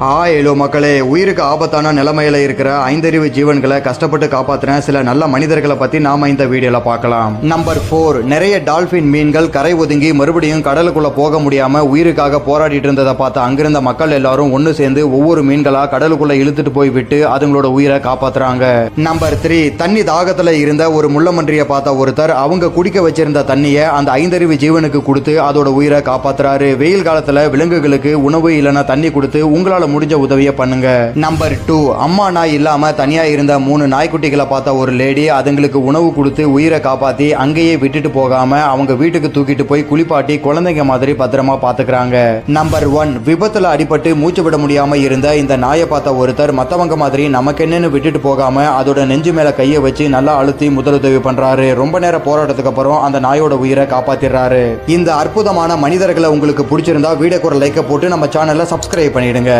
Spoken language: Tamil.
ஹலோ மக்களே, உயிருக்கு ஆபத்தான நிலைமையில இருக்கிற ஐந்தறிவு ஜீவன்களை கஷ்டப்பட்டு காப்பாத்துற சில நல்ல மனிதர்களை பத்தி நாம இந்த வீடியோல பார்க்கலாம். நம்பர் 4. நிறைய டால்பின் மீன்கள் கரை ஒதுங்கி மறுபடியும் கடலுக்குள்ள போக முடியாம உயிருக்காக போராடிட்டு இருந்ததை பார்த்து அங்கிருந்த மக்கள் எல்லாரும் ஒன்னு சேர்ந்து ஒவ்வொரு மீன்களா கடலுக்குள்ள இழுத்துட்டு போய் விட்டு அதுங்களோட உயிரை காப்பாத்துறாங்க. நம்பர் 3. தண்ணி தாகத்துல இருந்த ஒரு முள்ளமன்றிய பார்த்த ஒருத்தர் அவங்க குடிக்க வச்சிருந்த தண்ணியை அந்த ஐந்தறிவு ஜீவனுக்கு கொடுத்து அதோட உயிரை காப்பாத்துறாரு. வெயில் காலத்துல விலங்குகளுக்கு உணவு இல்லைன்னா தண்ணி கொடுத்து உங்களால முடிஞ்ச உதவியை பண்ணுங்க. நம்பர் 2. அம்மா நாய் இல்லாம தனியா இருந்த 3 நாய்க்குட்டிகளை பார்த்த ஒரு லேடி அதுங்களுக்கு உணவு கொடுத்து உயிரை காப்பாத்தி அங்கேயே விட்டுட்டு போகாம அவங்க வீட்டுக்கு தூக்கிட்டு போய் குளிப்பாட்டி குழந்தைங்க மாதிரி பத்திரமா பாத்துக்கிறாங்க. நம்பர் 1. விபத்துல அடிபட்டு மூச்சு விட முடியாம இருந்த இந்த நாயை பார்த்த ஒருத்தர் மத்தவங்க மாதிரி நமக்கு என்னன்னு விட்டுட்டு போகாம அதோட நெஞ்சு மேல கையை வச்சு நல்லா அழுத்தி முதலுதவி பண்றாரு. ரொம்ப நேரம் போராட்டத்துக்கு அப்புறம் அந்த நாயோட உயிரை காப்பாத்திடுறாரு. இந்த அற்புதமான மனிதர்களை உங்களுக்கு பிடிச்சிருந்தா வீடியோக்கு ஒரு லைக்கை போட்டு நம்ம சேனலை சப்ஸ்கிரைப் பண்ணிடுங்க.